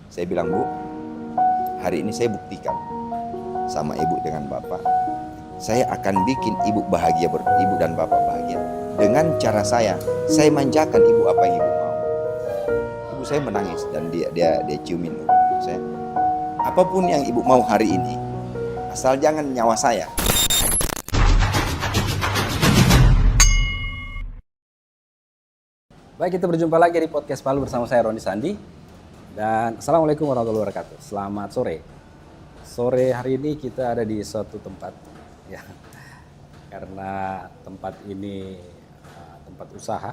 Saya bilang, Bu, hari ini saya buktikan sama ibu dengan bapak, saya akan bikin ibu bahagia, ibu dan bapak bahagia dengan cara saya manjakan ibu apa yang ibu mau. Ibu saya menangis dan dia ciumin saya. Apapun yang ibu mau hari ini, asal jangan nyawa saya. Baik, kita berjumpa lagi di podcast Palu bersama saya Roni Sandi. Dan Assalamualaikum warahmatullahi wabarakatuh. Selamat sore. Sore hari ini kita ada di suatu tempat, ya, karena tempat ini tempat usaha.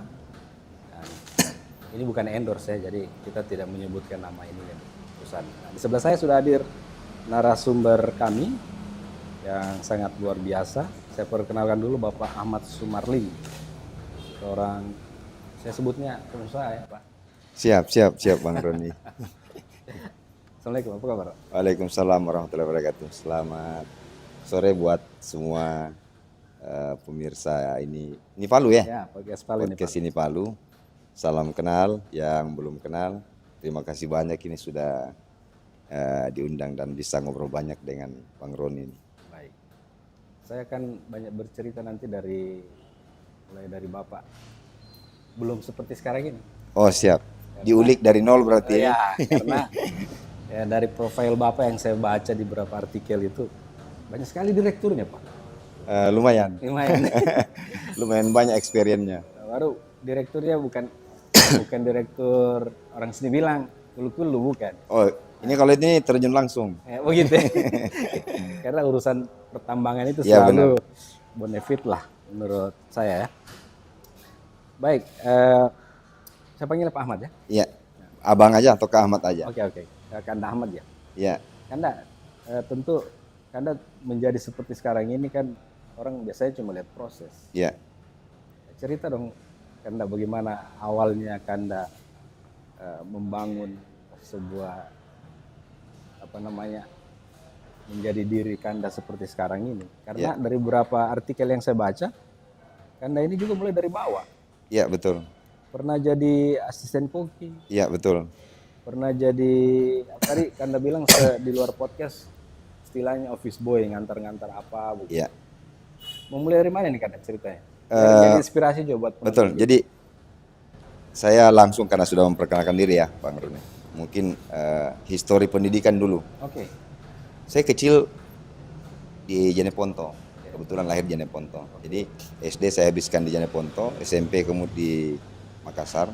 Dan ini bukan endorse ya, jadi kita tidak menyebutkan nama ini ya, perusahaan. Nah, di sebelah saya sudah hadir narasumber kami yang sangat luar biasa. Saya perkenalkan dulu Bapak Ahmad Sumarli, seorang, saya sebutnya pengusaha ya Pak. Siap Bang Roni. Assalamualaikum, apa kabar? Waalaikumsalam warahmatullahi wabarakatuh. Selamat sore buat semua pemirsa ini Palu ya? Ya, podcast Palu ini Pak. Podcast ini Palu. Salam kenal, yang belum kenal. Terima kasih banyak ini sudah diundang dan bisa ngobrol banyak dengan Bang Roni ini. Baik. Saya akan banyak bercerita nanti mulai dari Bapak. Belum seperti sekarang ini. Oh siap. Diulik dari nol berarti ya? Karena ya dari profil Bapak yang saya baca di beberapa artikel itu banyak sekali direkturnya Pak. Lumayan. Lumayan banyak experience-nya. Baru direkturnya bukan direktur orang sini bilang kulu bukan. Oh, ini kalau ini terjun langsung. Begitu. Karena urusan pertambangan itu Ya, selalu benefit lah menurut saya ya. Baik, saya panggil Pak Ahmad ya? Iya, abang aja atau Kak Ahmad aja? Oke. Kanda Ahmad ya? Iya. Kanda, tentu Kanda menjadi seperti sekarang ini kan orang biasanya cuma lihat proses. Iya. Cerita dong Kanda bagaimana awalnya Kanda membangun sebuah menjadi diri Kanda seperti sekarang ini. Karena dari beberapa artikel yang saya baca, Kanda ini juga mulai dari bawah. Iya, betul. Pernah jadi asisten koki. Iya, betul. Pernah jadi tadi Kanda bilang di luar podcast istilahnya office boy, ngantar-ngantar apa begitu. Iya. Mau mulai dari mana nih Kanda ceritanya? Jadi inspirasi juga buat penonton. Betul. Jadi saya langsung karena sudah memperkenalkan diri ya, Bang Roni. Mungkin histori pendidikan dulu. Oke. Saya kecil di Jeneponto. Kebetulan lahir di Jeneponto. Jadi SD saya habiskan di Jeneponto, SMP kemudian di Makassar.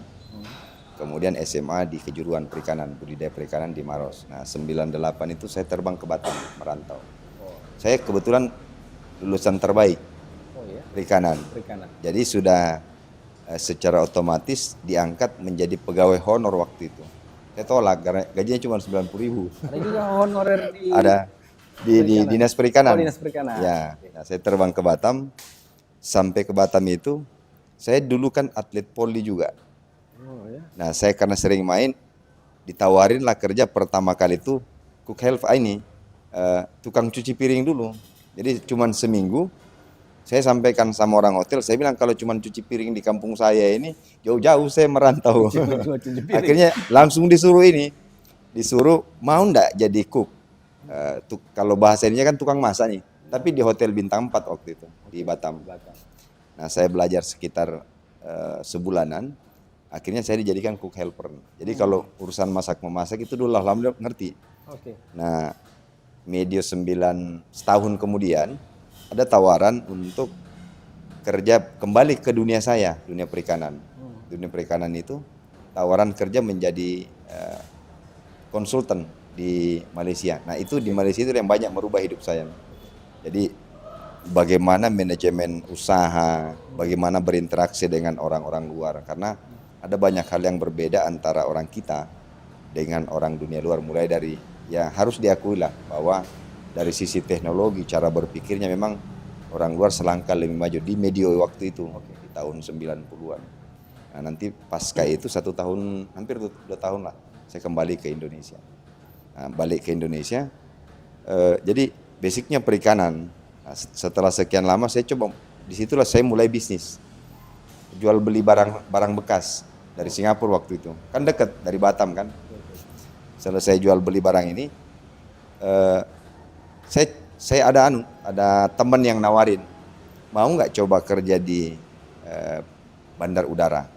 Kemudian SMA di kejuruan perikanan, budidaya perikanan di Maros. Nah, 98 itu saya terbang ke Batam, merantau. Saya kebetulan lulusan terbaik perikanan. Jadi sudah secara otomatis diangkat menjadi pegawai honor waktu itu. Saya tolak karena gajinya cuma 90.000. Ada juga honorer di Dinas Perikanan. Dinas Perikanan. Ya, nah, saya terbang ke Batam. Sampai ke Batam itu, saya dulu kan atlet poli juga. Nah, saya karena sering main, ditawarin lah kerja pertama kali itu cook help tukang cuci piring dulu. Jadi cuman seminggu. Saya sampaikan sama orang hotel, saya bilang kalau cuman cuci piring di kampung saya ini jauh-jauh saya merantau. Akhirnya langsung disuruh mau ndak jadi cook. Kalau bahasa ininya kan tukang masak nih, tapi di hotel bintang 4 waktu itu di Batam. Nah, saya belajar sekitar sebulanan, akhirnya saya dijadikan cook helper. Jadi kalau urusan masak-memasak itu dulu alhamdulillah ngerti. Nah, medio 9 setahun kemudian ada tawaran untuk kerja kembali ke dunia saya, dunia perikanan. Dunia perikanan itu tawaran kerja menjadi konsultan di Malaysia. Nah, itu di Malaysia itu yang banyak merubah hidup saya. Jadi bagaimana manajemen usaha, bagaimana berinteraksi dengan orang-orang luar, karena ada banyak hal yang berbeda antara orang kita dengan orang dunia luar, mulai dari ya harus diakui lah bahwa dari sisi teknologi, cara berpikirnya memang orang luar selangkah lebih maju di medio waktu itu, di tahun 90-an. Nah, nanti pasca itu 1 tahun, hampir 2 tahun lah, saya kembali ke Indonesia. Nah, balik ke Indonesia, jadi basicnya perikanan. Nah, setelah sekian lama saya coba, disitulah saya mulai bisnis. Jual beli barang bekas dari Singapura waktu itu. Kan dekat dari Batam kan. selesai jual beli barang ini, eh, saya ada teman yang nawarin, mau nggak coba kerja di bandar udara.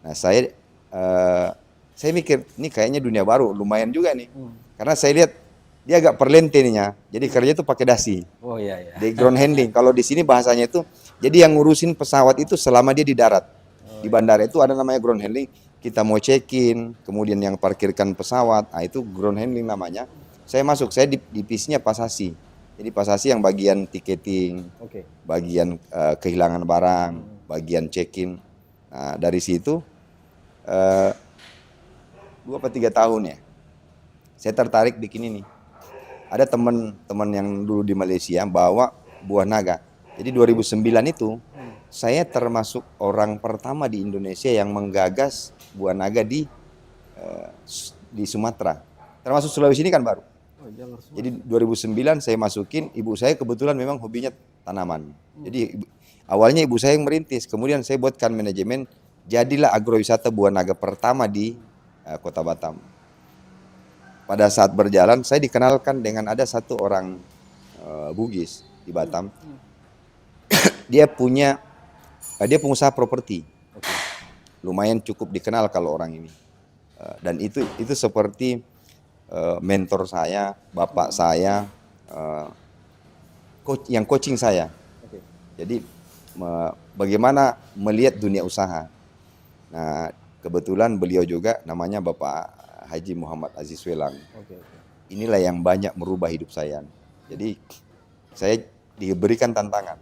Nah saya mikir ini kayaknya dunia baru, lumayan juga nih, karena saya lihat dia agak perlente ininya, jadi kerja itu pakai dasi. Oh iya iya. Di ground handling. Kalau di sini bahasanya itu, jadi yang ngurusin pesawat itu selama dia di darat. Di bandara itu ada namanya ground handling. Kita mau check-in, kemudian yang parkirkan pesawat, nah itu ground handling namanya. Saya masuk, saya di divisinya pasasi. Jadi pasasi yang bagian tiketing, bagian kehilangan barang, bagian check-in. Nah dari situ 2 atau 3 tahun ya, saya tertarik bikin ini. Ada teman-teman yang dulu di Malaysia bawa buah naga. Jadi 2009 itu saya termasuk orang pertama di Indonesia yang menggagas buah naga di Sumatera. Termasuk Sulawesi ini kan baru. Jadi 2009 saya masukin, ibu saya kebetulan memang hobinya tanaman. Jadi awalnya ibu saya yang merintis, kemudian saya buatkan manajemen, jadilah agrowisata buah naga pertama di Kota Batam. Pada saat berjalan, saya dikenalkan dengan ada satu orang Bugis di Batam. Dia pengusaha properti, lumayan cukup dikenal kalau orang ini. Dan itu seperti mentor saya, bapak saya, yang coaching saya. Jadi bagaimana melihat dunia usaha. Nah kebetulan beliau juga namanya Bapak Haji Muhammad Aziz Welang. Inilah yang banyak merubah hidup saya. Jadi saya diberikan tantangan.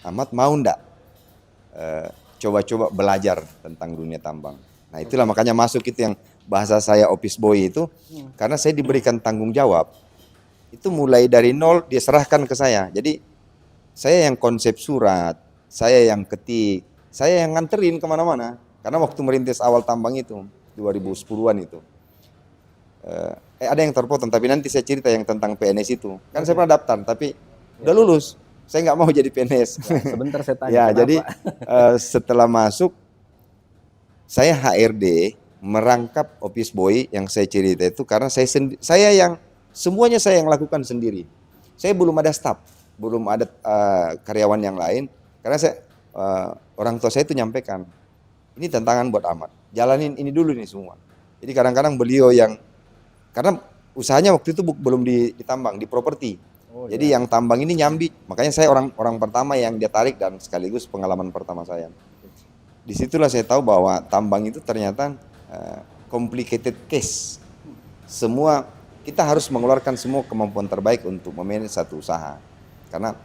Ahmad mau ndak coba-coba belajar tentang dunia tambang. Nah itulah makanya masuk itu yang bahasa saya office boy itu, karena saya diberikan tanggung jawab. Itu mulai dari nol dia serahkan ke saya. Jadi saya yang konsep surat, saya yang ketik, saya yang nganterin kemana-mana. Karena waktu merintis awal tambang itu 2010-an itu. Ada yang terpotong, tapi nanti saya cerita yang tentang PNS itu. Kan saya pernah daftar, tapi udah lulus. Saya nggak mau jadi PNS. Ya, sebentar saya tanya. Ya, jadi setelah masuk, saya HRD merangkap office boy yang saya cerita itu karena semuanya saya yang lakukan sendiri. Saya belum ada staff, belum ada karyawan yang lain. Karena orang tua saya itu nyampaikan, ini tantangan buat Ahmad. Jalanin ini dulu nih semua. Jadi kadang-kadang beliau karena usahanya waktu itu belum ditambang, di properti. Jadi yang tambang ini nyambi. Makanya saya orang pertama yang dia tarik dan sekaligus pengalaman pertama saya. Disitulah saya tahu bahwa tambang itu ternyata complicated case. Semua kita harus mengeluarkan semua kemampuan terbaik untuk memanage satu usaha. Karena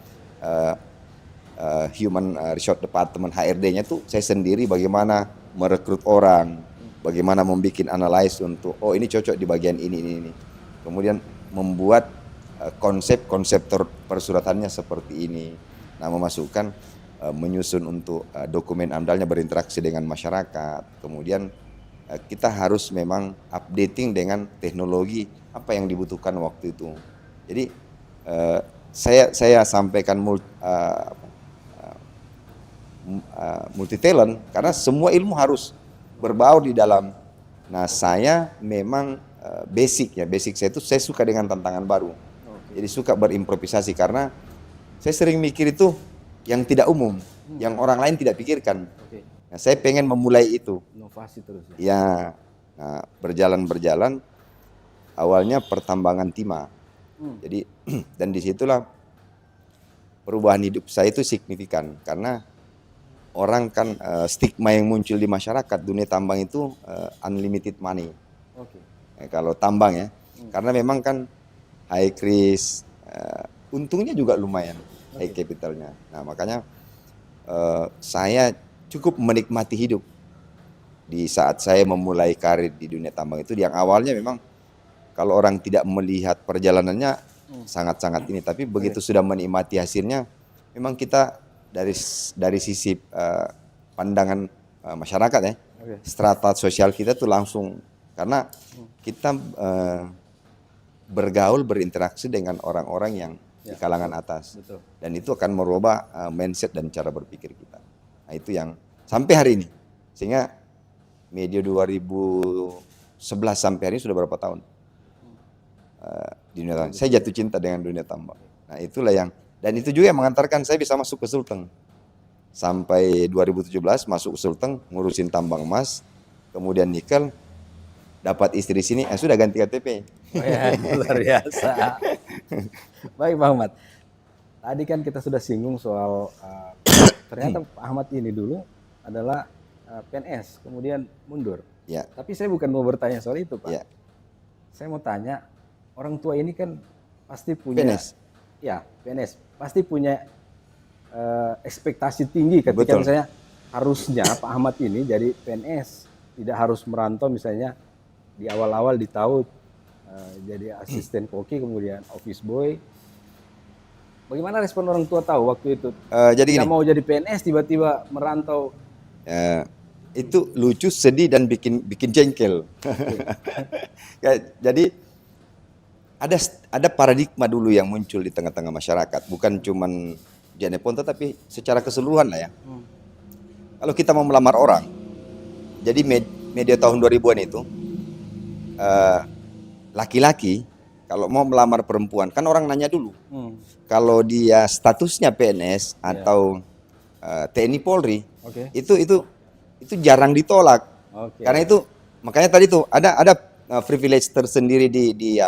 human resource department HRD-nya tuh saya sendiri bagaimana merekrut orang, bagaimana membuat analysis untuk ini cocok di bagian ini. Kemudian membuat konsep persuratannya seperti ini. Nah, memasukkan menyusun untuk dokumen AMDAL-nya berinteraksi dengan masyarakat. Kemudian kita harus memang updating dengan teknologi apa yang dibutuhkan waktu itu. Jadi saya sampaikan multi talent karena semua ilmu harus berbaur di dalam. Nah saya memang basic saya itu saya suka dengan tantangan baru. Jadi suka berimprovisasi karena saya sering mikir itu yang tidak umum, yang orang lain tidak pikirkan. Nah, saya pengen memulai itu. Inovasi terus. Ya, nah, berjalan. Awalnya pertambangan timah. Jadi dan disitulah perubahan hidup saya itu signifikan karena orang kan stigma yang muncul di masyarakat dunia tambang itu unlimited money. Kalau tambang ya, karena memang kan high risk, untungnya juga lumayan, high capitalnya. Nah makanya saya cukup menikmati hidup di saat saya memulai karir di dunia tambang itu. Yang awalnya memang kalau orang tidak melihat perjalanannya sangat-sangat ini, tapi begitu sudah menikmati hasilnya, memang kita dari sisi pandangan masyarakat ya, strata sosial kita tuh langsung karena kita bergaul berinteraksi dengan orang-orang yang di kalangan atas. Dan itu akan merubah mindset dan cara berpikir kita. Nah itu yang sampai hari ini. Sehingga medio 2010 11 sampai hari ini sudah berapa tahun di dunia tambang. Saya jatuh cinta dengan dunia tambang. Nah itulah yang, dan itu juga yang mengantarkan saya bisa masuk ke Sulteng. Sampai 2017 masuk ke Sulteng, ngurusin tambang emas, kemudian nikel, dapat istri di sini, sudah ganti KTP. Oh ya, luar biasa. Baik Pak Ahmad, tadi kan kita sudah singgung soal ternyata Pak Ahmad ini dulu adalah PNS, kemudian mundur. Ya. Tapi saya bukan mau bertanya soal itu Pak. Ya. Saya mau tanya, orang tua ini kan pasti punya PNS. Ya, PNS pasti punya ekspektasi tinggi ketika Betul. misalnya harusnya Pak Ahmad ini jadi PNS, tidak harus merantau misalnya di awal-awal ditahu jadi asisten koki kemudian office boy. Bagaimana respon orang tua tahu waktu itu? Jadi Tidak gini, mau jadi PNS tiba-tiba merantau. itu lucu, sedih, dan bikin jengkel. Ya, jadi ada paradigma dulu yang muncul di tengah-tengah masyarakat, bukan cuman Jeneponto tapi secara keseluruhan lah ya. Kalau kita mau melamar orang, jadi media tahun 2000-an itu laki-laki kalau mau melamar perempuan kan orang nanya dulu. Kalau dia statusnya PNS atau TNI Polri, itu jarang ditolak. Karena itu makanya tadi tuh ada privilege tersendiri di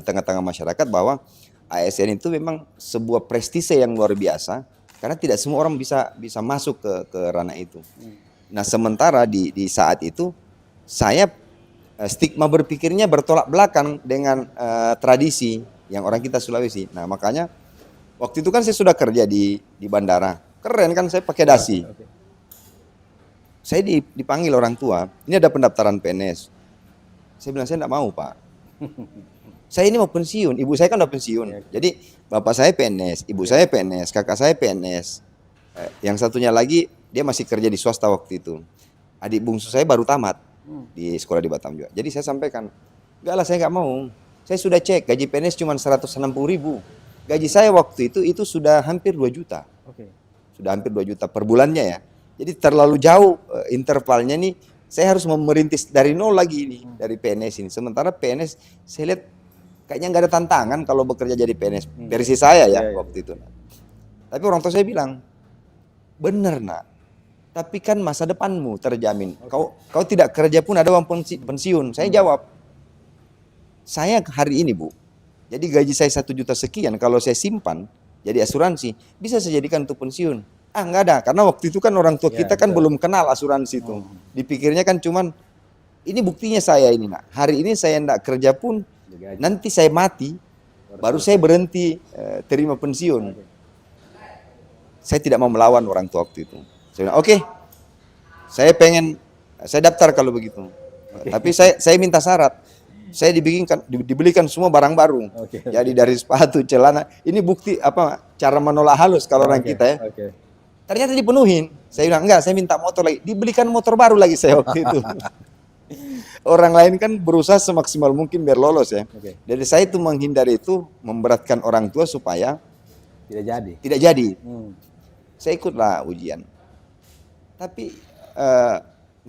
tengah-tengah masyarakat bahwa ASN itu memang sebuah prestise yang luar biasa karena tidak semua orang bisa masuk ke ranah itu. Nah, sementara di saat itu saya stigma berpikirnya bertolak belakang dengan tradisi yang orang kita Sulawesi. Nah, makanya waktu itu kan saya sudah kerja di bandara. Keren kan, saya pakai dasi. Saya dipanggil orang tua, ini ada pendaftaran PNS. Saya bilang, saya enggak mau Pak. Saya ini mau pensiun, ibu saya kan udah pensiun. Jadi bapak saya PNS, ibu saya PNS, kakak saya PNS. Yang satunya lagi, dia masih kerja di swasta waktu itu. Adik bungsu saya baru tamat di sekolah di Batam juga. Jadi saya sampaikan, enggak lah, saya enggak mau. Saya sudah cek, gaji PNS cuma 160.000. Gaji saya waktu itu sudah hampir 2 juta. Sudah hampir 2 juta per bulannya ya. Jadi terlalu jauh intervalnya nih. Saya harus merintis dari nol lagi ini, dari PNS ini. Sementara PNS saya lihat kayaknya nggak ada tantangan kalau bekerja jadi PNS. Versi saya ya waktu itu. Tapi orang tua saya bilang, bener nak. Tapi kan masa depanmu terjamin. Kau tidak kerja pun ada uang pensiun. Saya jawab, saya hari ini Bu, jadi gaji saya 1 juta sekian. Kalau saya simpan jadi asuransi, bisa saya jadikan untuk pensiun. Enggak ada, karena waktu itu kan orang tua kita kan belum kenal asuransi itu. Dipikirnya kan cuman, ini buktinya saya ini nak. Hari ini saya enggak kerja pun, nanti saya mati, baru saya berhenti terima pensiun. Saya tidak mau melawan orang tua waktu itu. Saya bilang, oke, saya pengen, saya daftar kalau begitu. Tapi saya minta syarat. Saya dibelikan semua barang baru. Jadi dari sepatu, celana. Ini bukti cara menolak halus kalau orang kita ya. Ternyata dipenuhin. Saya bilang enggak, saya minta motor lagi. Dibelikan motor baru lagi saya waktu itu. Orang lain kan berusaha semaksimal mungkin biar lolos ya. Jadi saya itu menghindari itu, memberatkan orang tua supaya tidak jadi. Saya ikutlah ujian. Tapi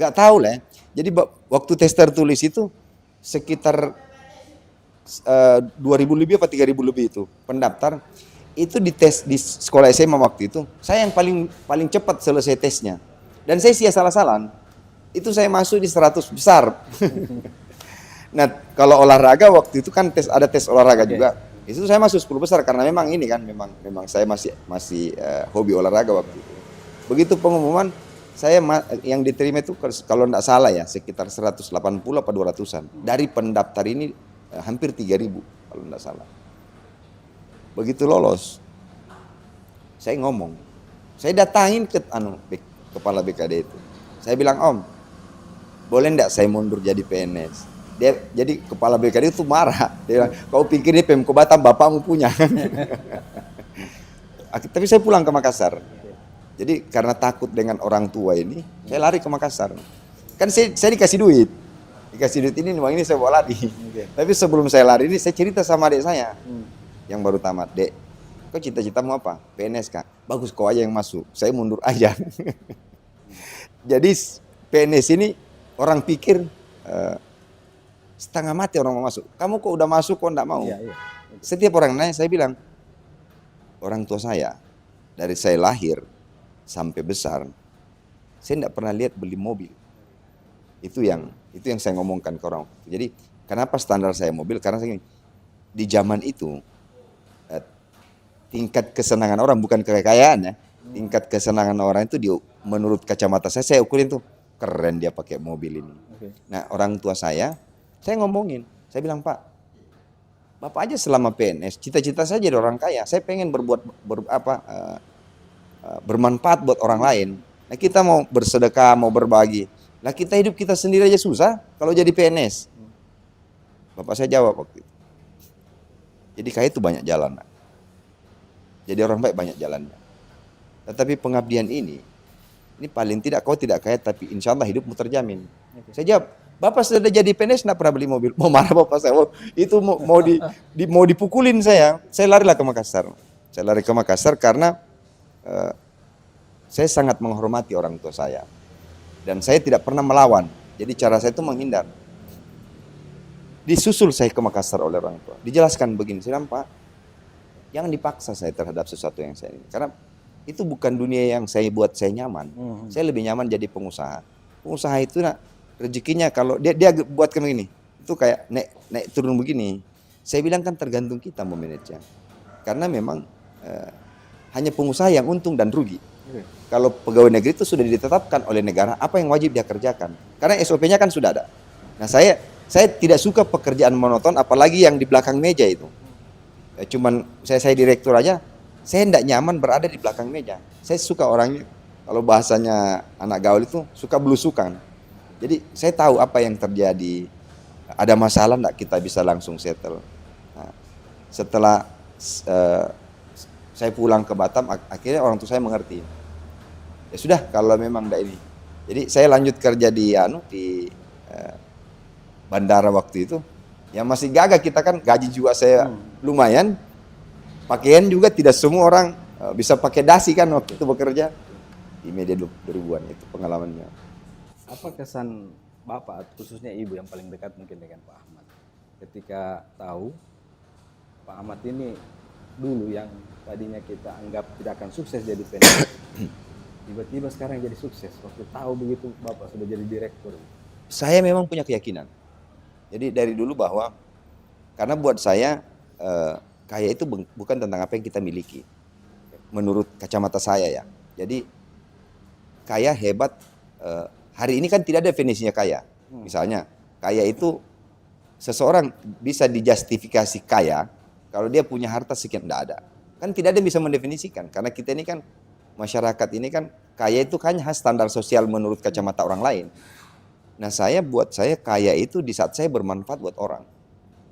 nggak tahu lah. Jadi waktu tes tertulis itu sekitar 2.000 lebih apa 3.000 lebih itu pendaftar. Itu dites di sekolah SMA waktu itu, saya yang paling cepat selesai tesnya. Dan saya salah-salahan. Itu saya masuk di 100 besar. Nah, kalau olahraga waktu itu kan ada tes olahraga juga. Itu saya masuk 10 besar karena memang ini kan memang saya masih hobi olahraga waktu itu. Begitu pengumuman, saya yang diterima itu kalau enggak salah ya sekitar 180 apa 200-an. Dari pendaftar ini hampir 3.000 kalau enggak salah. Begitu lolos, saya ngomong, saya datangin ke kepala BKD itu. Saya bilang, Om, boleh enggak saya mundur jadi PNS? Jadi kepala BKD itu marah. Dia bilang, kau pikir ini Pemko Batam bapakmu punya? Tapi saya pulang ke Makassar. Jadi karena takut dengan orang tua ini, saya lari ke Makassar. Kan saya dikasih duit. Dikasih duit ini, uang ini saya bawa lari. Tapi sebelum saya lari ini, saya cerita sama adik saya. Yang baru tamat, Dek, kau cita-citamu apa? PNS Kak. Bagus, kau aja yang masuk, saya mundur aja. Jadi PNS ini orang pikir setengah mati orang mau masuk. Kamu kok udah masuk kok enggak mau? Iya, iya. Setiap orang nanya, saya bilang, orang tua saya, dari saya lahir sampai besar, saya enggak pernah lihat beli mobil. Itu yang saya ngomongkan ke orang. Jadi, kenapa standar saya mobil? Karena saya, di zaman itu, tingkat kesenangan orang, bukan kekayaan ya, tingkat kesenangan orang itu menurut kacamata saya ukurin tuh, keren dia pakai mobil ini. Nah, orang tua saya ngomongin, saya bilang, Pak, Bapak aja selama PNS, cita-cita saya jadi orang kaya. Saya pengen bermanfaat buat orang lain. Nah, kita mau bersedekah, mau berbagi. Lah kita hidup kita sendiri aja susah kalau jadi PNS. Bapak saya jawab waktu itu. Jadi kaya itu banyak jalan. Jadi orang baik banyak jalannya. Tetapi pengabdian ini paling tidak kau tidak kaya, tapi insya Allah hidupmu terjamin. Saya jawab, Bapak sudah jadi PNS, tidak pernah beli mobil. Mau marah Bapak saya, itu mau dipukulin saya. Saya larilah ke Makassar. Saya lari ke Makassar karena saya sangat menghormati orang tua saya. Dan saya tidak pernah melawan. Jadi cara saya itu menghindar. Disusul saya ke Makassar oleh orang tua. Dijelaskan begini, saya bilang, Pak, jangan dipaksa saya terhadap sesuatu yang saya ini. Karena itu bukan dunia yang saya buat saya nyaman. Saya lebih nyaman jadi pengusaha. Pengusaha itu rezekinya kalau dia buat kayak begini, itu kayak naik turun begini. Saya bilang kan tergantung kita memanage. Karena memang hanya pengusaha yang untung dan rugi. Kalau pegawai negeri itu sudah ditetapkan oleh negara apa yang wajib dia kerjakan. Karena SOP-nya kan sudah ada. Nah, saya tidak suka pekerjaan monoton, apalagi yang di belakang meja itu. Cuman saya direktur aja, saya tidak nyaman berada di belakang meja. Saya suka orangnya, kalau bahasanya anak gaul itu suka belusukan. Jadi saya tahu apa yang terjadi, ada masalah enggak kita bisa langsung settle. Nah, setelah saya pulang ke Batam, akhirnya orang tua saya mengerti. Ya sudah, kalau memang enggak ini. Jadi saya lanjut kerja di bandara waktu itu. Yang masih gagah kita kan, gaji juga saya lumayan. Pakaian juga tidak semua orang bisa pakai dasi kan waktu itu bekerja. Di media 2000-an itu pengalamannya. Apa kesan Bapak, khususnya Ibu yang paling dekat mungkin dengan Pak Ahmad, ketika tahu Pak Ahmad ini dulu yang tadinya kita anggap tidak akan sukses jadi PNS, tiba-tiba sekarang jadi sukses. Waktu tahu begitu Bapak sudah jadi direktur. Saya memang punya keyakinan. Jadi dari dulu bahwa, karena buat saya kaya itu bukan tentang apa yang kita miliki. Menurut kacamata saya ya. Jadi kaya hebat, hari ini kan tidak ada definisinya kaya. Misalnya, kaya itu seseorang bisa dijustifikasi kaya kalau dia punya harta sekian, tidak ada. Kan tidak ada yang bisa mendefinisikan. Karena kita ini kan, masyarakat ini kan, kaya itu hanya standar sosial menurut kacamata orang lain. Nah, buat saya kaya itu di saat saya bermanfaat buat orang.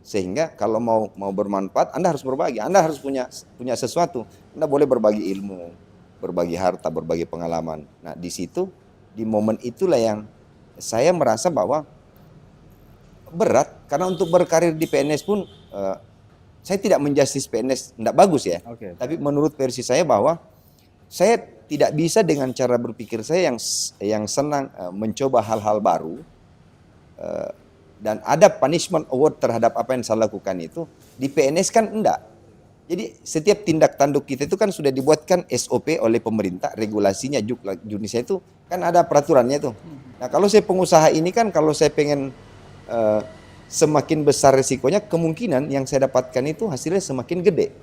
Sehingga kalau mau bermanfaat, Anda harus berbagi. Anda harus punya sesuatu. Anda boleh berbagi ilmu, berbagi harta, berbagi pengalaman. Nah, di situ, di momen itulah yang saya merasa bahwa berat. Karena untuk berkarir di PNS pun, saya tidak menjustis PNS, tidak bagus ya. Tapi menurut versi saya bahwa saya tidak bisa dengan cara berpikir saya yang senang mencoba hal-hal baru, dan ada punishment award terhadap apa yang saya lakukan itu. Di PNS kan enggak. Jadi setiap tindak tanduk kita itu kan sudah dibuatkan SOP oleh pemerintah, regulasinya Junisa itu kan ada peraturannya tuh. Nah, kalau saya pengusaha ini kan, kalau saya pengen semakin besar resikonya, kemungkinan yang saya dapatkan itu hasilnya semakin gede.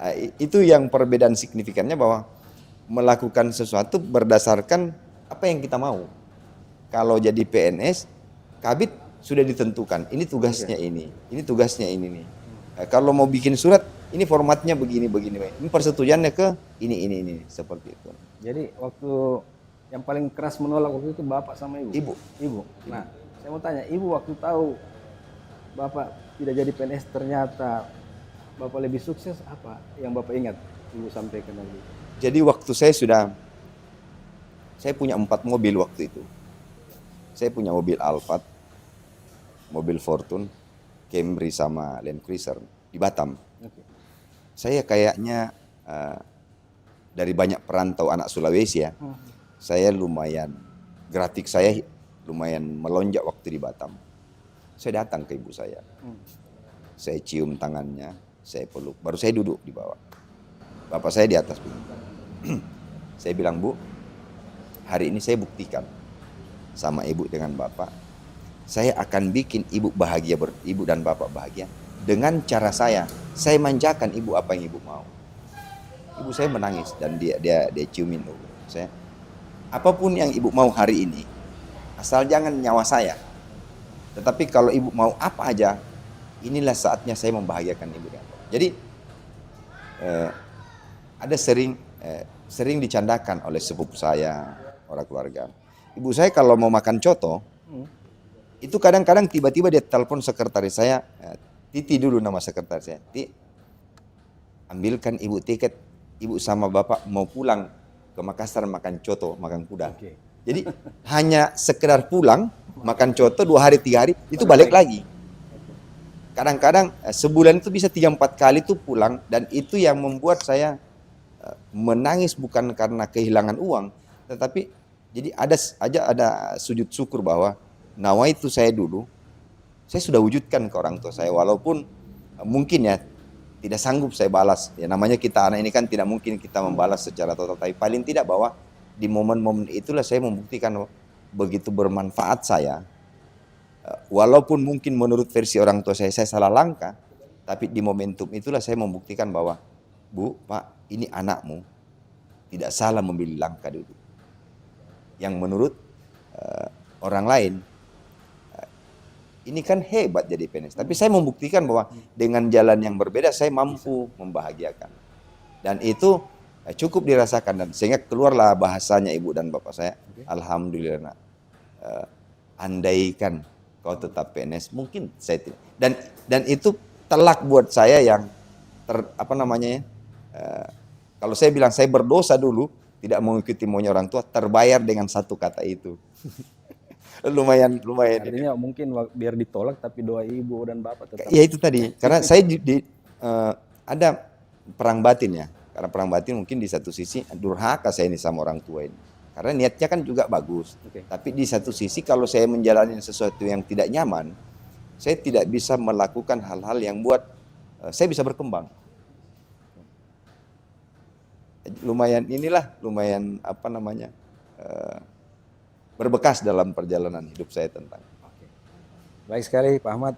Nah, itu yang perbedaan signifikannya, bahwa melakukan sesuatu berdasarkan apa yang kita mau. Kalau jadi PNS, kabit sudah ditentukan, ini tugasnya ini tugasnya ini nih. Kalau mau bikin surat, ini formatnya begini, ini persetujuannya ke ini, seperti itu. Jadi waktu yang paling keras menolak waktu itu Bapak sama Ibu? Ibu. Nah, saya mau tanya, Ibu waktu tahu Bapak tidak jadi PNS, ternyata Bapak lebih sukses, apa yang Bapak ingat Ibu sampaikan lagi? Jadi waktu saya punya 4 mobil waktu itu. Saya punya mobil Alphard, mobil Fortune, Camry sama Land Cruiser di Batam. Saya kayaknya dari banyak perantau anak Sulawesi ya, saya lumayan, grafik saya lumayan melonjak waktu di Batam. Saya datang ke ibu saya. Saya cium tangannya, saya peluk. Baru saya duduk di bawah. Bapak saya di atas. Saya bilang, Bu, hari ini saya buktikan sama ibu dengan bapak, saya akan bikin ibu bahagia, ibu dan bapak bahagia dengan cara saya manjakan ibu apa yang ibu mau. Ibu saya menangis dan dia ciumin saya. Apapun yang ibu mau hari ini, asal jangan nyawa saya. Tetapi kalau ibu mau apa aja, inilah saatnya saya membahagiakan ibu dan bapak. Jadi ada sering dicandakan oleh sepupu saya, orang keluarga. Ibu saya kalau mau makan coto, itu kadang-kadang tiba-tiba dia telepon sekretaris saya, Titi dulu nama sekretaris saya, Ti, ambilkan ibu tiket, ibu sama bapak mau pulang ke Makassar makan coto, makan kuda. Okay. Jadi hanya sekedar pulang, makan coto 2 hari 3 hari, itu balik lagi. Kadang-kadang sebulan itu bisa 3-4 kali itu pulang, dan itu yang membuat saya menangis bukan karena kehilangan uang, tetapi jadi ada sujud syukur bahwa nawa itu saya dulu, saya sudah wujudkan ke orang tua saya, walaupun mungkin ya tidak sanggup saya balas. Ya namanya kita anak ini kan tidak mungkin kita membalas secara total, tapi paling tidak bahwa di momen-momen itulah saya membuktikan begitu bermanfaat saya. Walaupun mungkin menurut versi orang tua saya salah langkah, tapi di momentum itulah saya membuktikan bahwa, Bu, Pak, ini anakmu tidak salah memilih langkah dulu. Yang menurut orang lain, ini kan hebat jadi PNS. Tapi saya membuktikan bahwa dengan jalan yang berbeda saya mampu membahagiakan. Dan itu cukup dirasakan, dan sehingga keluarlah bahasanya ibu dan bapak saya. Alhamdulillah, andaikan kau tetap PNS, mungkin saya tidak. Dan itu telak buat saya yang kalau saya bilang saya berdosa dulu tidak mengikuti maunya orang tua, terbayar dengan satu kata itu. lumayan. Artinya mungkin biar ditolak tapi doa ibu dan bapak tetap. Ya itu tadi, karena saya ada perang batin ya. Karena perang batin mungkin di satu sisi durhaka saya ini sama orang tua ini. Karena niatnya kan juga bagus. Tapi di satu sisi kalau saya menjalani sesuatu yang tidak nyaman, saya tidak bisa melakukan hal-hal yang buat saya bisa berkembang. Lumayan berbekas dalam perjalanan hidup saya tentang. Baik sekali Pak Ahmad.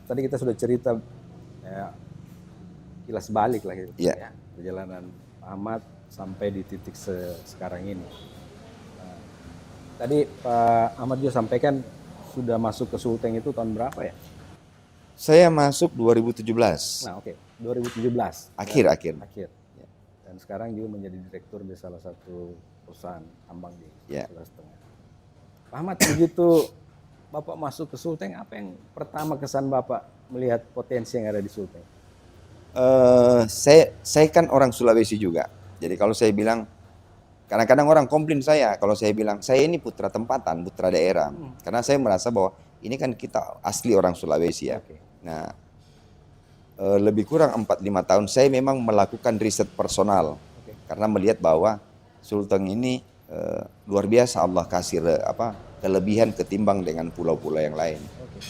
Tadi kita sudah cerita kilas balik lah gitu, ya, perjalanan Pak Ahmad sampai di titik sekarang ini. Tadi Pak Ahmad juga sampaikan sudah masuk ke Sulteng itu tahun berapa ya? Saya masuk 2017. Nah, 2017. Akhir. Ya. Dan sekarang juga menjadi direktur di salah satu perusahaan tambang di Sulawesi Tengah. Pak Ahmad, begitu Bapak masuk ke Sulteng, apa yang pertama kesan Bapak melihat potensi yang ada di Sulteng? Saya kan orang Sulawesi juga. Jadi kalau saya bilang, kadang-kadang orang komplain saya kalau saya bilang saya ini putra tempatan, putra daerah. Karena saya merasa bahwa ini kan kita asli orang Sulawesi ya. Nah, lebih kurang 4-5 tahun saya memang melakukan riset personal. Karena melihat bahwa Sulteng ini luar biasa Allah kasih kelebihan ketimbang dengan pulau-pulau yang lain.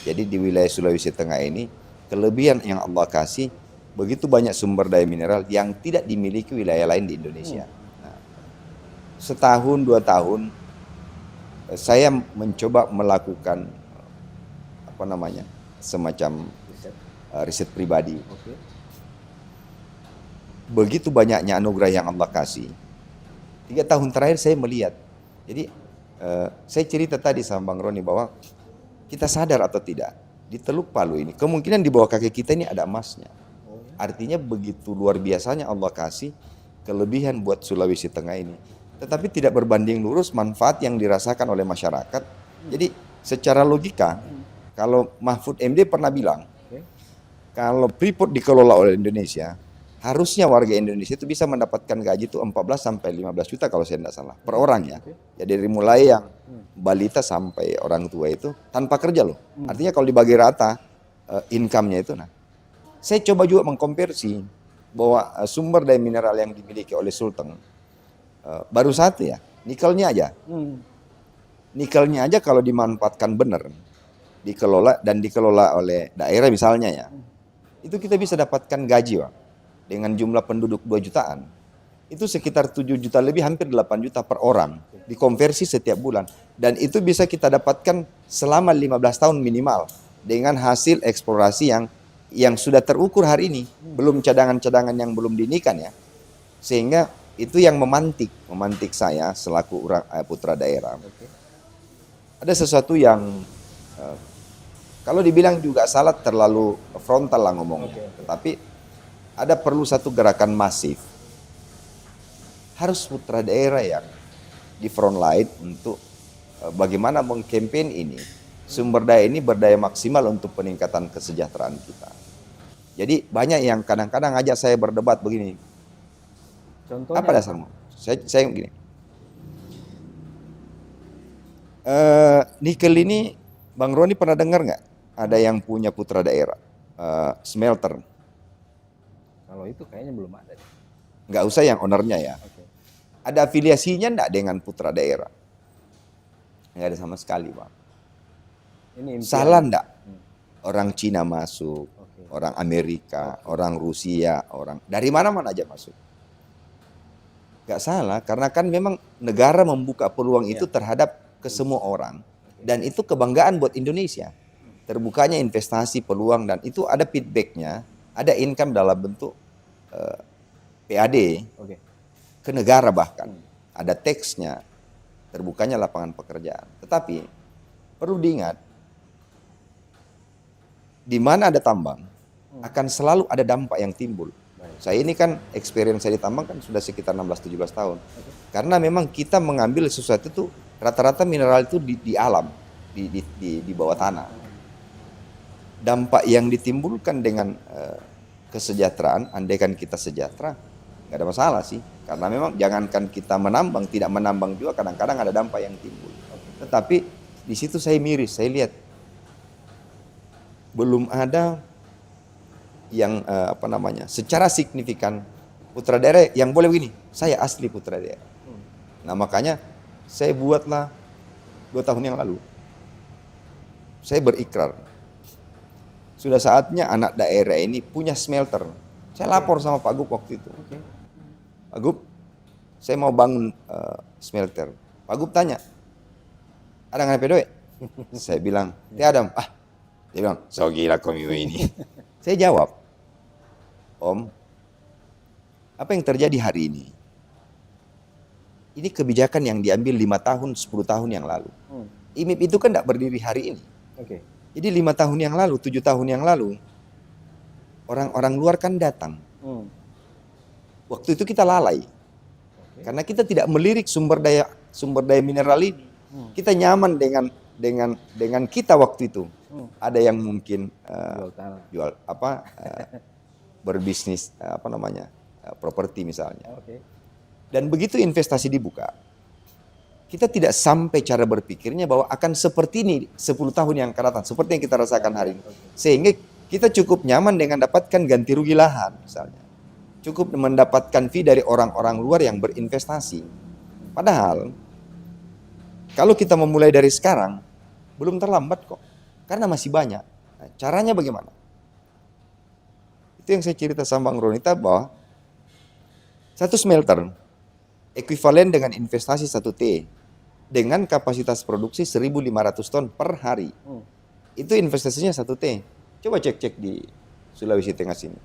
Jadi di wilayah Sulawesi Tengah ini kelebihan yang Allah kasih begitu banyak sumber daya mineral yang tidak dimiliki wilayah lain di Indonesia. Nah, setahun 2 tahun saya mencoba melakukan semacam riset pribadi. Begitu banyaknya anugerah yang Allah kasih. 3 tahun terakhir saya melihat. Jadi saya cerita tadi sama Bang Roni bahwa kita sadar atau tidak, di Teluk Palu ini kemungkinan di bawah kaki kita ini ada emasnya. Artinya begitu luar biasanya Allah kasih kelebihan buat Sulawesi Tengah ini. Tetapi tidak berbanding lurus manfaat yang dirasakan oleh masyarakat. Jadi secara logika, kalau Mahfud MD pernah bilang, kalau Freeport dikelola oleh Indonesia, harusnya warga Indonesia itu bisa mendapatkan gaji itu 14-15 juta kalau saya tidak salah, per orang ya. Ya dari mulai yang balita sampai orang tua itu tanpa kerja loh. Artinya kalau dibagi rata income-nya itu, saya coba juga mengkonversi bahwa sumber daya mineral yang dimiliki oleh Sulteng baru satu ya, nikelnya aja. Nikelnya aja kalau dimanfaatkan benar, dikelola oleh daerah misalnya ya, itu kita bisa dapatkan gaji Bang, dengan jumlah penduduk 2 jutaan. Itu sekitar 7 juta lebih, hampir 8 juta per orang, dikonversi setiap bulan. Dan itu bisa kita dapatkan selama 15 tahun minimal, dengan hasil eksplorasi yang sudah terukur hari ini, belum cadangan-cadangan yang belum dinikan ya. Sehingga itu yang memantik saya selaku putra daerah. Ada sesuatu yang kalau dibilang juga salah, terlalu frontal lah ngomongnya. Tetapi ada perlu satu gerakan masif. Harus putra daerah yang di front line untuk bagaimana mengkampen ini. Sumber daya ini berdaya maksimal untuk peningkatan kesejahteraan kita. Jadi banyak yang kadang-kadang ajak saya berdebat begini. Contohnya apa dasarmu? Saya begini. Nikel ini, Bang Roni pernah dengar nggak? Ada yang punya putra daerah, smelter. Kalau itu kayaknya belum ada. Nggak usah yang ownernya ya. Ada afiliasinya nggak dengan putra daerah? Nggak ada sama sekali Bang. Salah nggak? Orang Cina masuk, orang Amerika, orang Rusia, orang dari mana-mana aja masuk. Nggak salah, karena kan memang negara membuka peluang itu terhadap ke semua orang. Dan itu kebanggaan buat Indonesia. Terbukanya investasi, peluang, dan itu ada feedbacknya, ada income dalam bentuk PAD ke negara bahkan. Ada teksnya, terbukanya lapangan pekerjaan. Tetapi perlu diingat, di mana ada tambang, akan selalu ada dampak yang timbul. Saya ini kan experience saya di tambang kan sudah sekitar 16-17 tahun. Karena memang kita mengambil sesuatu itu, rata-rata mineral itu di alam, di bawah tanah. Dampak yang ditimbulkan dengan kesejahteraan, andaikan kita sejahtera, nggak ada masalah sih. Karena memang jangankan kita menambang, tidak menambang juga kadang-kadang ada dampak yang timbul. Tetapi di situ saya miris, saya lihat belum ada yang secara signifikan putra daerah yang boleh begini, saya asli putra daerah. Nah makanya saya buatlah 2 tahun yang lalu, saya berikrar sudah saatnya anak daerah ini punya smelter. Saya lapor sama Pak Gup waktu itu. Pak Gup, saya mau bangun smelter. Pak Gup tanya, ada nggak PDW? Saya bilang, tidak ada. Dia bilang, so gila komiwe ini. Saya jawab, Om, apa yang terjadi hari ini? Ini kebijakan yang diambil 5 tahun, 10 tahun yang lalu. IMIP itu kan tidak berdiri hari ini. Jadi 5 tahun yang lalu, 7 tahun yang lalu, orang-orang luar kan datang. Waktu itu kita lalai. Karena kita tidak melirik sumber daya mineral ini. Kita nyaman dengan kita waktu itu. Ada yang mungkin berbisnis properti misalnya. Dan begitu investasi dibuka, kita tidak sampai cara berpikirnya bahwa akan seperti ini 10 tahun yang akan datang, seperti yang kita rasakan hari ini. Sehingga kita cukup nyaman dengan dapatkan ganti rugi lahan misalnya. Cukup mendapatkan fee dari orang-orang luar yang berinvestasi. Padahal kalau kita memulai dari sekarang, belum terlambat kok. Karena masih banyak. Nah, caranya bagaimana? Itu yang saya cerita sama Bang Ronita, bahwa satu smelter ekuivalen dengan investasi 1T dengan kapasitas produksi 1.500 ton per hari. Itu investasinya 1T. Coba cek di Sulawesi Tengah sini.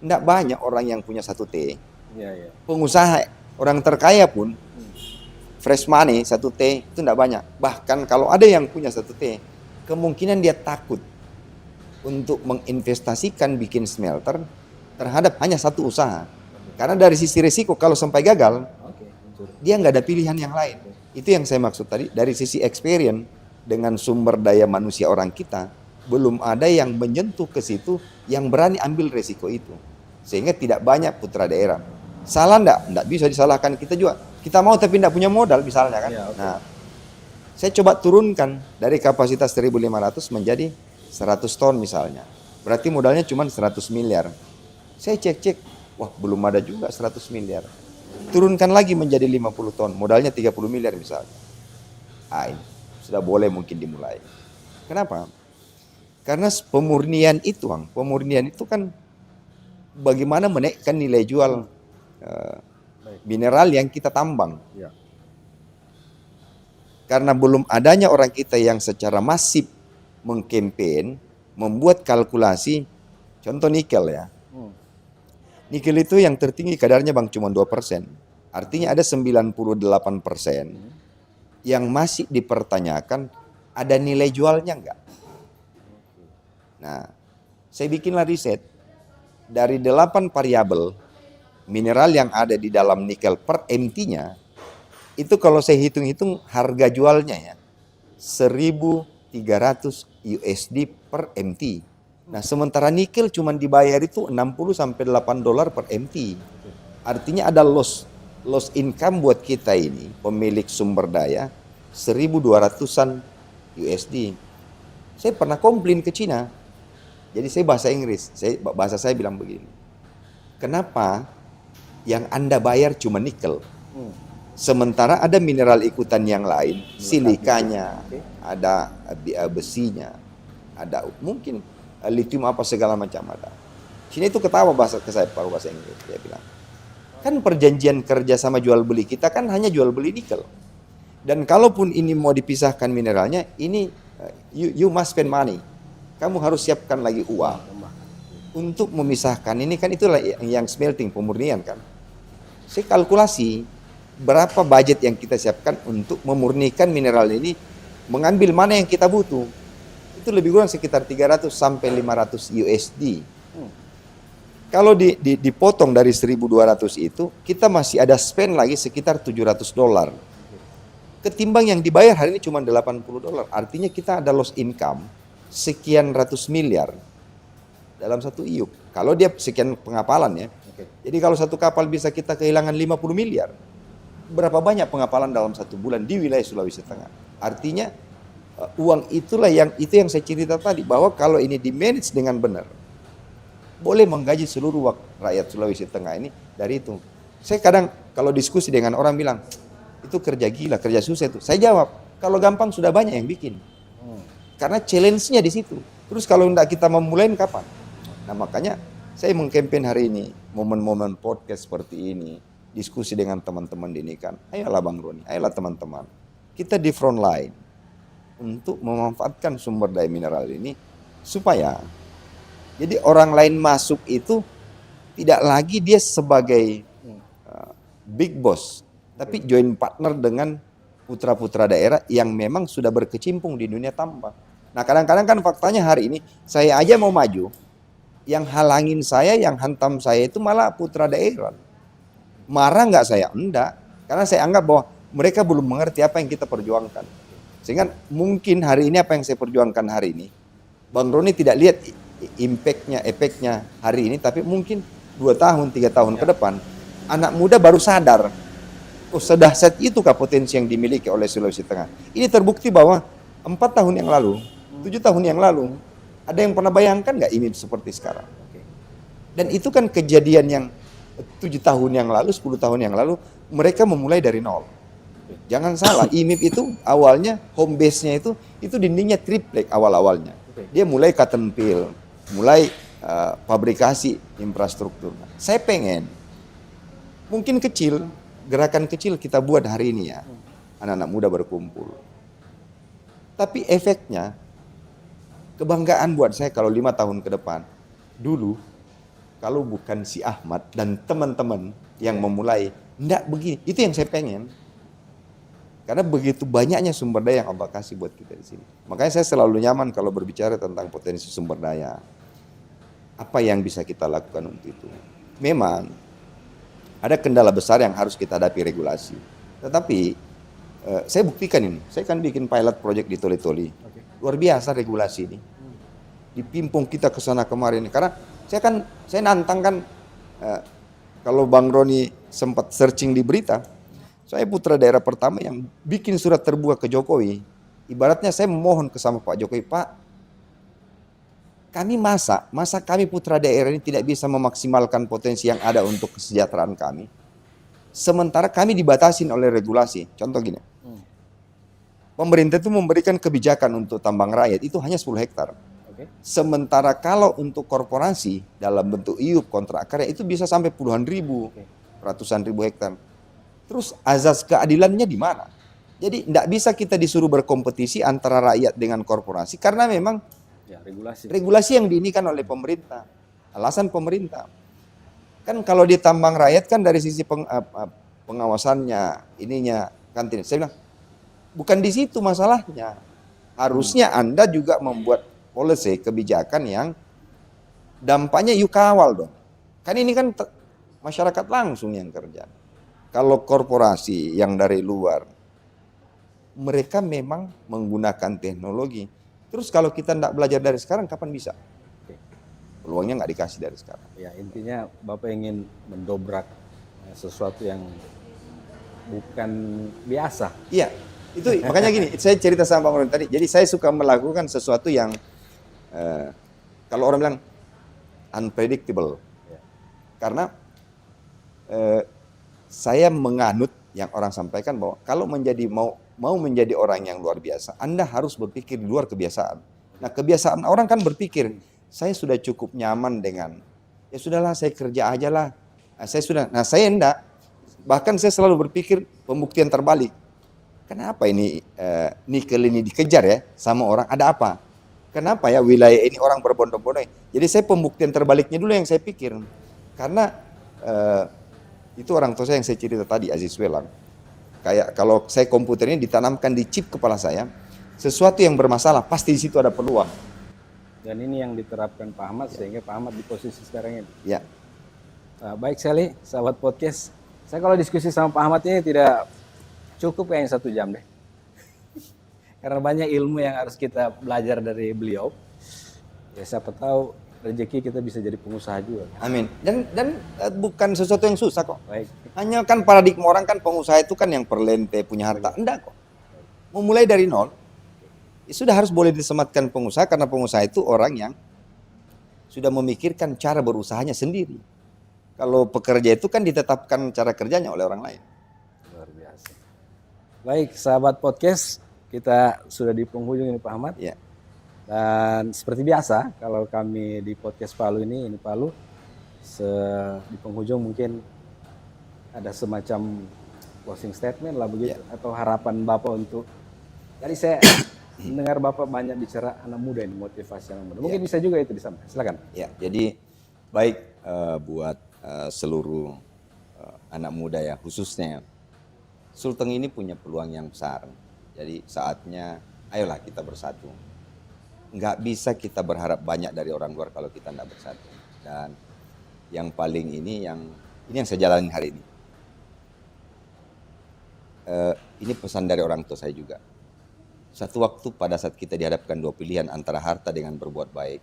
Tidak banyak orang yang punya 1T. Pengusaha, orang terkaya pun fresh money 1T itu tidak banyak. Bahkan kalau ada yang punya 1T, kemungkinan dia takut untuk menginvestasikan bikin smelter terhadap hanya satu usaha. Karena dari sisi risiko kalau sampai gagal, dia nggak ada pilihan yang lain. Itu yang saya maksud tadi, dari sisi experience dengan sumber daya manusia orang kita, belum ada yang menyentuh ke situ yang berani ambil risiko itu. Sehingga tidak banyak putra daerah. Salah enggak bisa disalahkan kita juga. Kita mau tapi enggak punya modal misalnya kan. Nah, saya coba turunkan dari kapasitas 1.500 menjadi 100 ton misalnya. Berarti modalnya cuma 100 miliar. Saya cek, wah belum ada juga 100 miliar. Turunkan lagi menjadi 50 ton, modalnya 30 miliar misalnya. Ini sudah boleh mungkin dimulai. Kenapa? Karena pemurnian itu kan bagaimana menaikkan nilai jual mineral yang kita tambang. Ya. Karena belum adanya orang kita yang secara masif mengkampen, membuat kalkulasi, contoh nikel ya. Nikel itu yang tertinggi kadarnya Bang cuma 2%. Artinya ada 98% yang masih dipertanyakan ada nilai jualnya enggak. Nah, saya bikinlah riset dari 8 variabel mineral yang ada di dalam nikel per MT-nya, itu kalau saya hitung-hitung harga jualnya ya 1.300 USD per MT. Nah, sementara nikel cuma dibayar itu 60 sampai 8 dolar per MT. Artinya ada loss income buat kita ini, pemilik sumber daya 1.200-an USD. Saya pernah komplain ke Cina. Jadi saya bahasa Inggris, bahasa saya bilang begini. Kenapa yang Anda bayar cuma nikel? Sementara ada mineral ikutan yang lain, silikanya, ada besinya, ada mungkin lithium apa segala macam ada. Cina itu ketawa ke saya pakai bahasa Inggris, dia bilang. Kan perjanjian kerja sama jual beli kita kan hanya jual beli nikel. Dan kalaupun ini mau dipisahkan mineralnya, ini you must spend money. Kamu harus siapkan lagi uang untuk memisahkan ini kan, itulah yang smelting, pemurnian kan. Saya kalkulasi berapa budget yang kita siapkan untuk memurnikan mineral ini, mengambil mana yang kita butuh. Itu lebih kurang sekitar 300 sampai 500 USD. Kalau dipotong dari 1.200 itu, kita masih ada spend lagi sekitar 700 dolar. Ketimbang yang dibayar hari ini cuma 80 dolar. Artinya kita ada loss income sekian ratus miliar dalam satu iup. Kalau dia sekian pengapalan ya. Jadi kalau satu kapal bisa kita kehilangan 50 miliar. Berapa banyak pengapalan dalam satu bulan di wilayah Sulawesi Tengah. Artinya uang itulah yang saya cerita tadi, bahwa kalau ini di manage dengan benar, boleh menggaji seluruh rakyat Sulawesi Tengah ini dari itu. Saya kadang kalau diskusi dengan orang bilang, itu kerja gila, kerja susah itu. Saya jawab, kalau gampang sudah banyak yang bikin. Karena challenge-nya di situ. Terus kalau tidak kita memulai kapan? Nah, makanya saya mengkampen hari ini, momen-momen podcast seperti ini, diskusi dengan teman-teman di ini kan. Ayolah Bang Roni, ayolah teman-teman. Kita di front line untuk memanfaatkan sumber daya mineral ini supaya jadi orang lain masuk itu tidak lagi dia sebagai big boss, tapi join partner dengan putra-putra daerah yang memang sudah berkecimpung di dunia tambang. Nah, kadang-kadang kan faktanya hari ini saya aja mau maju, yang halangin saya, yang hantam saya itu malah putra daerah. Marah nggak saya? Enggak, karena saya anggap bahwa mereka belum mengerti apa yang kita perjuangkan. Sehingga mungkin hari ini apa yang saya perjuangkan hari ini, Bang Roni tidak lihat impactnya, efeknya hari ini, tapi mungkin 2 tahun, 3 tahun ke depan, anak muda baru sadar, oh sedahsyat itukah potensi yang dimiliki oleh Sulawesi Tengah. Ini terbukti bahwa 4 tahun yang lalu, 7 tahun yang lalu, ada yang pernah bayangkan nggak IMIP seperti sekarang? Dan itu kan kejadian yang 7 tahun yang lalu, 10 tahun yang lalu, mereka memulai dari nol. Jangan salah, IMIP itu awalnya, home base-nya itu dindingnya triplek awal-awalnya. Dia mulai cotton peel, mulai fabrikasi infrastruktur. Saya pengen, mungkin kecil, gerakan kecil kita buat hari ini ya, anak-anak muda berkumpul. Tapi efeknya, kebanggaan buat saya kalau 5 tahun ke depan, dulu kalau bukan si Ahmad dan teman-teman yang memulai, enggak begini, itu yang saya pengen. Karena begitu banyaknya sumber daya yang Allah kasih buat kita di sini. Makanya saya selalu nyaman kalau berbicara tentang potensi sumber daya. Apa yang bisa kita lakukan untuk itu? Memang ada kendala besar yang harus kita hadapi, regulasi. Tetapi saya buktikan ini. Saya kan bikin pilot project di Toli-Toli. Luar biasa regulasi ini. Dipimpung kita ke sana kemarin. Karena saya nantang kan, kalau Bang Roni sempat searching di berita, saya putra daerah pertama yang bikin surat terbuka ke Jokowi. Ibaratnya saya memohon ke sama Pak Jokowi, Pak, kami masa kami putra daerah ini tidak bisa memaksimalkan potensi yang ada untuk kesejahteraan kami. Sementara kami dibatasin oleh regulasi. Contoh gini, pemerintah itu memberikan kebijakan untuk tambang rakyat itu hanya 10 hektar. Oke. Sementara kalau untuk korporasi dalam bentuk IUP kontrak karya itu bisa sampai puluhan ribu, Oke. ratusan ribu hektar. Terus azas keadilannya di mana? Jadi tidak bisa kita disuruh berkompetisi antara rakyat dengan korporasi karena memang Ya, regulasi. regulasi yang diinikan oleh pemerintah. Alasan pemerintah. Kan kalau di tambang rakyat kan dari sisi pengawasannya, ininya, kan tidak. Saya bilang, bukan di situ masalahnya. Harusnya Anda juga membuat policy, kebijakan yang dampaknya you kawal dong. Kan ini kan masyarakat langsung yang kerja. Kalau korporasi yang dari luar, mereka memang menggunakan teknologi. Terus kalau kita tidak belajar dari sekarang, kapan bisa? Peluangnya nggak dikasih dari sekarang. Ya, intinya Bapak ingin mendobrak sesuatu yang bukan biasa. Iya, itu makanya gini, saya cerita sama Pak Muron tadi. Jadi saya suka melakukan sesuatu yang kalau orang bilang unpredictable. Ya. Karena saya menganut yang orang sampaikan bahwa kalau mau menjadi orang yang luar biasa, Anda harus berpikir di luar kebiasaan. Nah, kebiasaan orang kan berpikir, saya sudah cukup nyaman dengan, ya sudahlah saya kerja aja lah. Nah, saya enggak. Bahkan saya selalu berpikir pembuktian terbalik. Kenapa ini nikel ini dikejar ya sama orang? Ada apa? Kenapa ya wilayah ini orang berbondong-bondong? Jadi saya pembuktian terbaliknya dulu yang saya pikir. Karena itu orang tua saya yang saya cerita tadi, Aziz Welang. Kayak kalau saya komputer ini ditanamkan di chip kepala saya, sesuatu yang bermasalah pasti di situ ada peluang. Dan ini yang diterapkan Pak Ahmad sehingga Pak Ahmad di posisi sekarang ini. Ya. Baik sekali, sahabat podcast. Saya kalau diskusi sama Pak Ahmad ini tidak cukup kayaknya 1 jam deh. Karena banyak ilmu yang harus kita belajar dari beliau. Ya siapa tahu rezeki kita bisa jadi pengusaha juga. Amin. Dan bukan sesuatu yang susah kok. Baik. Hanya kan paradigma orang kan pengusaha itu kan yang perlente, punya harta. Enggak kok. Memulai dari nol. Ya sudah harus boleh disematkan pengusaha karena pengusaha itu orang yang sudah memikirkan cara berusahanya sendiri. Kalau pekerja itu kan ditetapkan cara kerjanya oleh orang lain. Luar biasa. Baik, sahabat podcast, kita sudah di penghujung ini Pak Ahmad. Ya. Dan seperti biasa, kalau kami di podcast Palu ini Palu, di penghujung mungkin ada semacam closing statement lah begitu, atau harapan Bapak untuk, tadi saya mendengar Bapak banyak bicara anak muda ini, motivasi anak muda. Mungkin bisa juga itu disampaikan, silakan. Ya, jadi baik buat seluruh anak muda ya, khususnya Sulteng ini punya peluang yang besar. Jadi saatnya, ayolah kita bersatu. Nggak bisa kita berharap banyak dari orang luar kalau kita nggak bersatu. Dan yang paling ini yang saya jalani hari ini. Ini pesan dari orang tua saya juga. Satu waktu pada saat kita dihadapkan 2 pilihan antara harta dengan berbuat baik,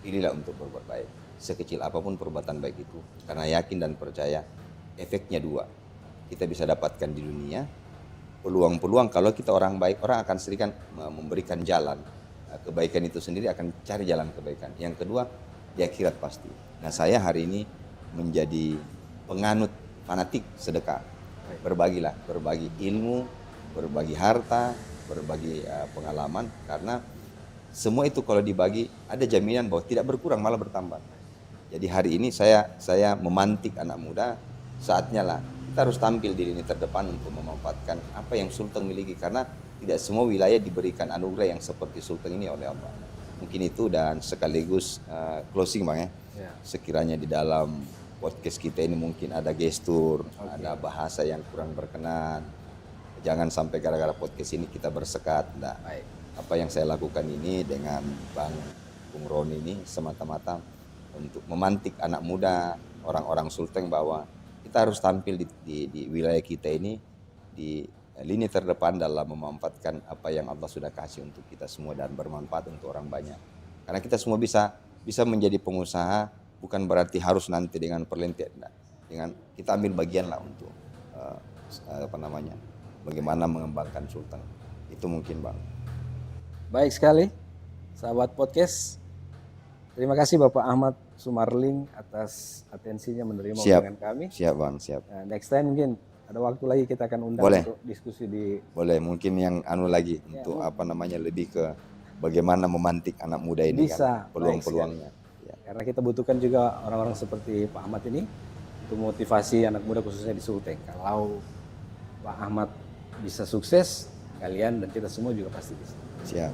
pilihlah untuk berbuat baik. Sekecil apapun perbuatan baik itu. Karena yakin dan percaya efeknya 2. Kita bisa dapatkan di dunia, peluang-peluang kalau kita orang baik, orang akan sering memberikan jalan. Kebaikan itu sendiri akan cari jalan kebaikan. Yang kedua, di akhirat pasti. Nah, saya hari ini menjadi penganut fanatik sedekah. Berbagilah, berbagi ilmu, berbagi harta, berbagi pengalaman, karena semua itu kalau dibagi ada jaminan bahwa tidak berkurang malah bertambah. Jadi hari ini saya memantik anak muda, saatnya lah kita harus tampil di lini terdepan untuk memanfaatkan apa yang Sulteng miliki, karena tidak semua wilayah diberikan anugerah yang seperti Sulteng ini oleh Allah. Mungkin itu, dan sekaligus closing Bang ya. Sekiranya di dalam podcast kita ini mungkin ada gestur, ada bahasa yang kurang berkenan. Jangan sampai gara-gara podcast ini kita bersekat. Nah, apa yang saya lakukan ini dengan Bung Roni ini semata-mata untuk memantik anak muda, orang-orang Sulteng, bahwa kita harus tampil di wilayah kita ini di lini terdepan dalam memanfaatkan apa yang Allah sudah kasih untuk kita semua dan bermanfaat untuk orang banyak. Karena kita semua bisa menjadi pengusaha, bukan berarti harus nanti dengan perlentian. Dengan kita ambil bagian lah untuk bagaimana mengembangkan Sulteng. Itu mungkin Bang. Baik sekali, sahabat podcast. Terima kasih Bapak Ahmad Sumarling atas atensinya menerima undangan kami. Siap Bang, siap. Next time mungkin ada waktu lagi kita akan undang Boleh. untuk diskusi di Boleh, mungkin yang lagi untuk lebih ke bagaimana memantik anak muda ini Bisa, kan, peluang-peluangnya. Ya. karena kita butuhkan juga orang-orang seperti Pak Ahmad ini untuk motivasi anak muda khususnya di Sulteng. Kalau Pak Ahmad bisa sukses, kalian dan kita semua juga pasti bisa. Siap.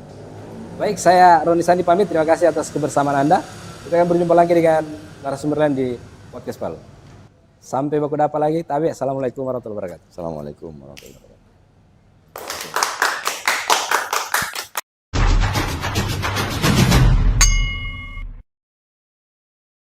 Baik, saya Roni Sandi pamit. Terima kasih atas kebersamaan Anda. Kita akan berjumpa lagi dengan narasumber lain di podcast Palu. Sampai baku dapat lagi. Tapi assalamualaikum warahmatullahi wabarakatuh. Assalamualaikum warahmatullahi wabarakatuh.